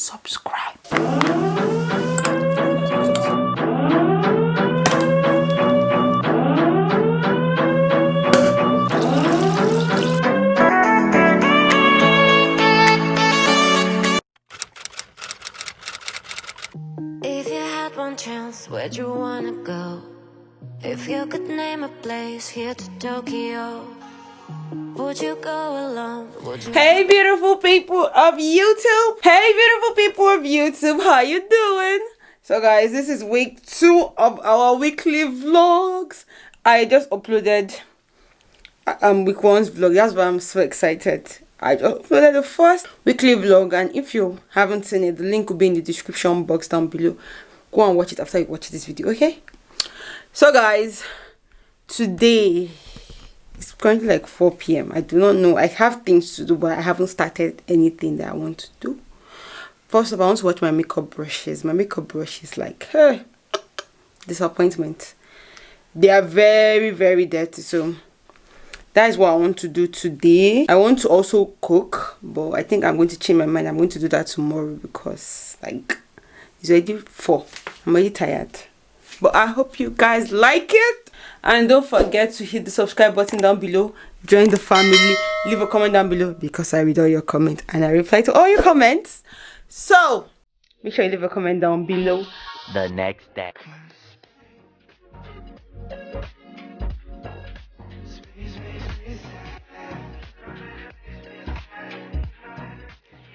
subscribe. If you had one chance, where'd you wanna go? If you could name a place here to Tokyo, would you go alone? Hey beautiful people of YouTube. Hey beautiful people of YouTube, how you doing? So guys, this is week 2 of our weekly vlogs. I just uploaded week 1's vlog. That's why I'm so excited. I just uploaded the first weekly vlog, and if you haven't seen it, the link will be in the description box down below. Go and watch it after you watch this video, okay? So guys, today it's currently like 4 p.m. I do not know. I have things to do, but I haven't started anything that I want to do. First of all, I want to watch my makeup brushes. My makeup brushes, like, disappointment. They are very, very dirty. So that is what I want to do today. I want to also cook, but I think I'm going to change my mind. I'm going to do that tomorrow because, like, it's already 4. I'm already tired. But I hope you guys like it. And don't forget to hit the subscribe button down below. Join the family. Leave a comment down below because I read all your comments and I reply to all your comments. So make sure you leave a comment down below. The next day.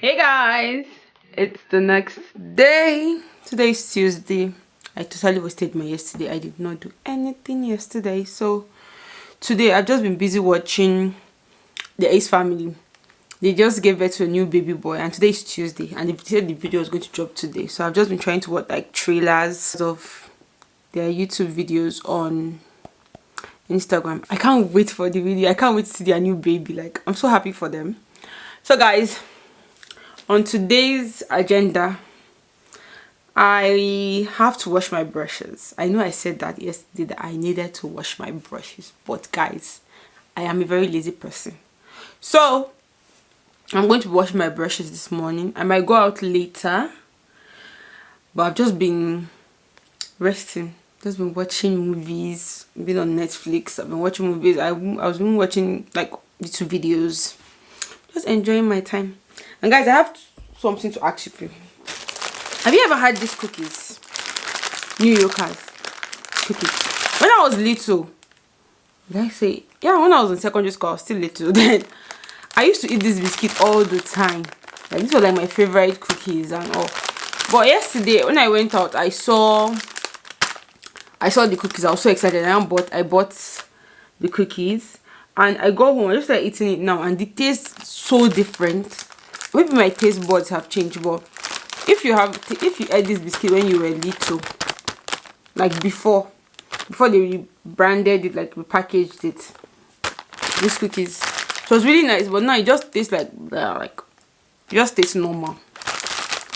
Hey guys, it's the next day. Today is Tuesday. I totally wasted my yesterday. I did not do anything yesterday. So today I've just been busy watching the Ace family. They just gave birth to a new baby boy, and today is Tuesday, and they said the video was going to drop today. So I've just been trying to watch like trailers of their YouTube videos on Instagram. I can't wait for the video. I can't wait to see their new baby. Like, I'm so happy for them. So guys, on today's agenda, I have to wash my brushes. I know I said that yesterday that I needed to wash my brushes, but guys, I am a very lazy person. So I'm going to wash my brushes this morning. I might go out later, but I've just been resting. Just been watching movies. Been on Netflix. I've been watching movies. I was been watching like YouTube videos. Just enjoying my time. And guys, I have something to ask you. Have you ever had these cookies? New Yorkers cookies. When I was little, did I say? Yeah, when I was in secondary school, I was still little then. I used to eat this biscuit all the time. Like, these were like my favorite cookies and all. But yesterday, when I went out, I saw the cookies. I was so excited. I bought the cookies, and I got home. I just started eating it now, and the taste so different. Maybe my taste buds have changed, but if you ate this biscuit when you were little, like before they rebranded it, like repackaged it, these cookies, it was really nice, but now it just tastes like it just tastes normal.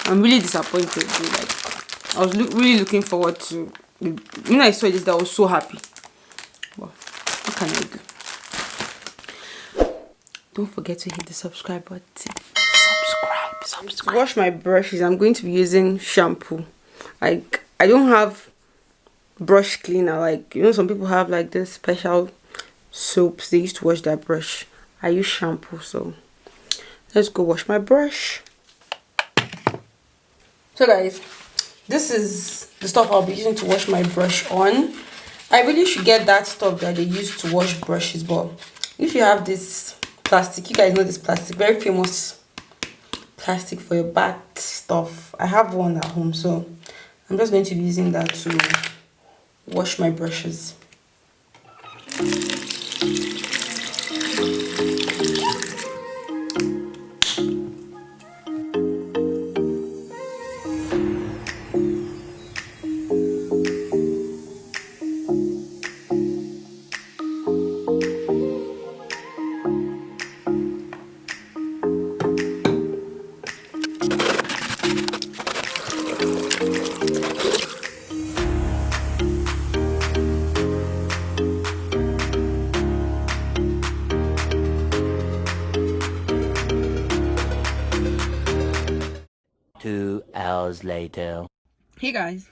I'm really disappointed though. Like, I was really looking forward to when I saw this, I was so happy. But what can I do? Don't forget to hit the subscribe button. Subscribe. Wash my brushes. I'm going to be using shampoo. Like, I don't have brush cleaner. Like, you know, some people have like this special soaps they used to wash their brush. I use shampoo. So let's go wash my brush. So guys, this is the stuff I'll be using to wash my brush on. I really should get that stuff that they use to wash brushes, but if you have this plastic, you guys know this plastic, very famous plastic for your bath stuff. I have one at home, so I'm just going to be using that to wash my brushes. 2 hours later. Hey guys,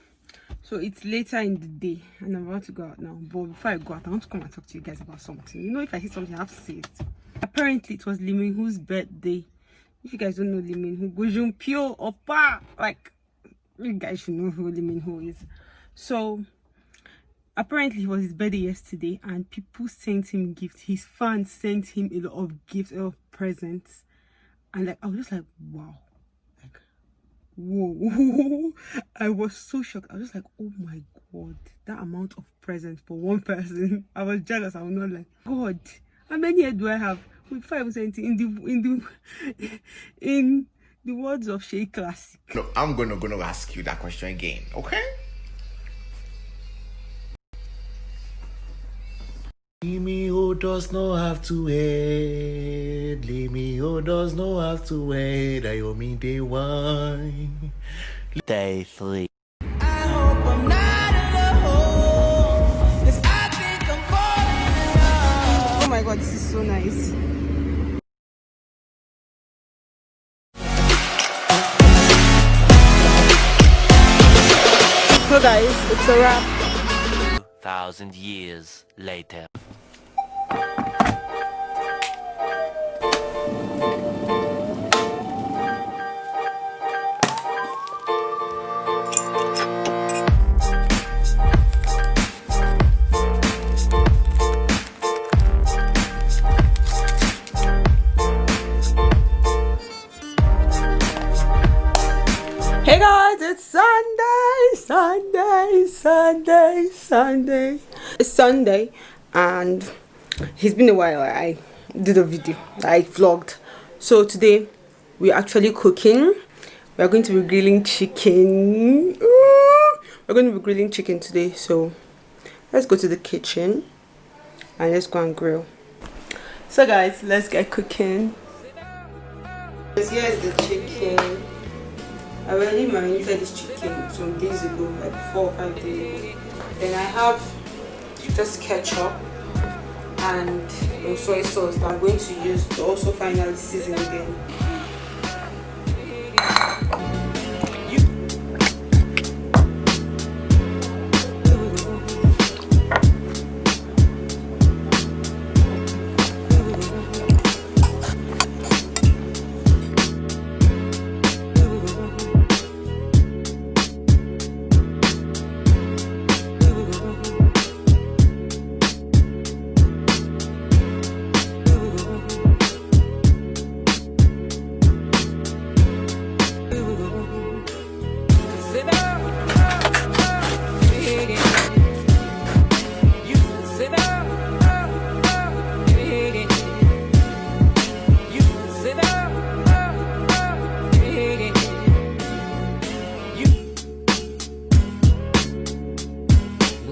so it's later in the day and I'm about to go out now, but before I go out I want to come and talk to you guys about something. You know, if I see something I have to say it. Apparently it was Liminhu's birthday. If you guys don't know Liminhu, Gojumpio Opa, like, you guys should know who Liminhu is. So apparently it was his birthday yesterday and people sent him gifts. His fans sent him a lot of gifts, a lot of presents, and like I was just like, wow, like, whoa. I was so shocked. I was just like, oh my god, that amount of presents for one person. I was jealous. I was not like, god, how many here do I have? With 5 cents in the words of Shay Classic. No, I'm gonna ask you that question again, okay? Limio does not have to wait. Limio does not have to wait. I owe me day one. Day 3. I hope I'm not alone, 'cause I think I'm falling in love. Oh my god, this is so nice. So guys, it's a wrap. 2,000 years later. Hey guys, it's Sunday. It's Sunday and it's been a while I did a video, I vlogged. So today we're actually cooking. We're going to be grilling chicken. Ooh, we're going to be grilling chicken today. So let's go to the kitchen and let's go and grill. So guys, let's get cooking. Here's the chicken. I already marinated this chicken some days ago, like 4 or 5 days ago. Then I have just ketchup and soy sauce that I'm going to use to also finally season again.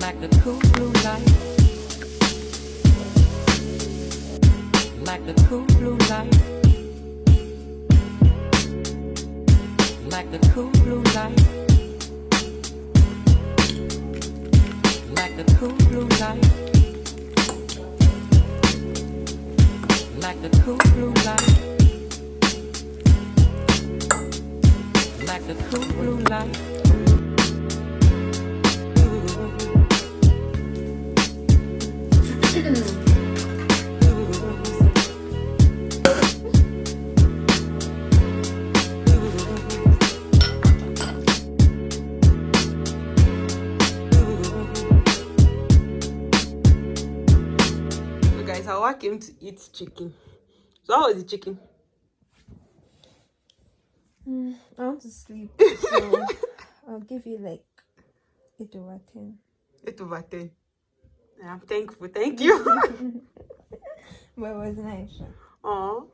Like the cool blue light, like the cool blue light, like the cool blue light, like the cool blue light, like the cool blue light, like the cool blue light. Guys, I came to eat chicken. So how was the chicken? I want to sleep, so I'll give you like 8/10. 8/10. I'm thankful. Thank you. But it was nice. Oh,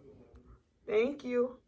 thank you.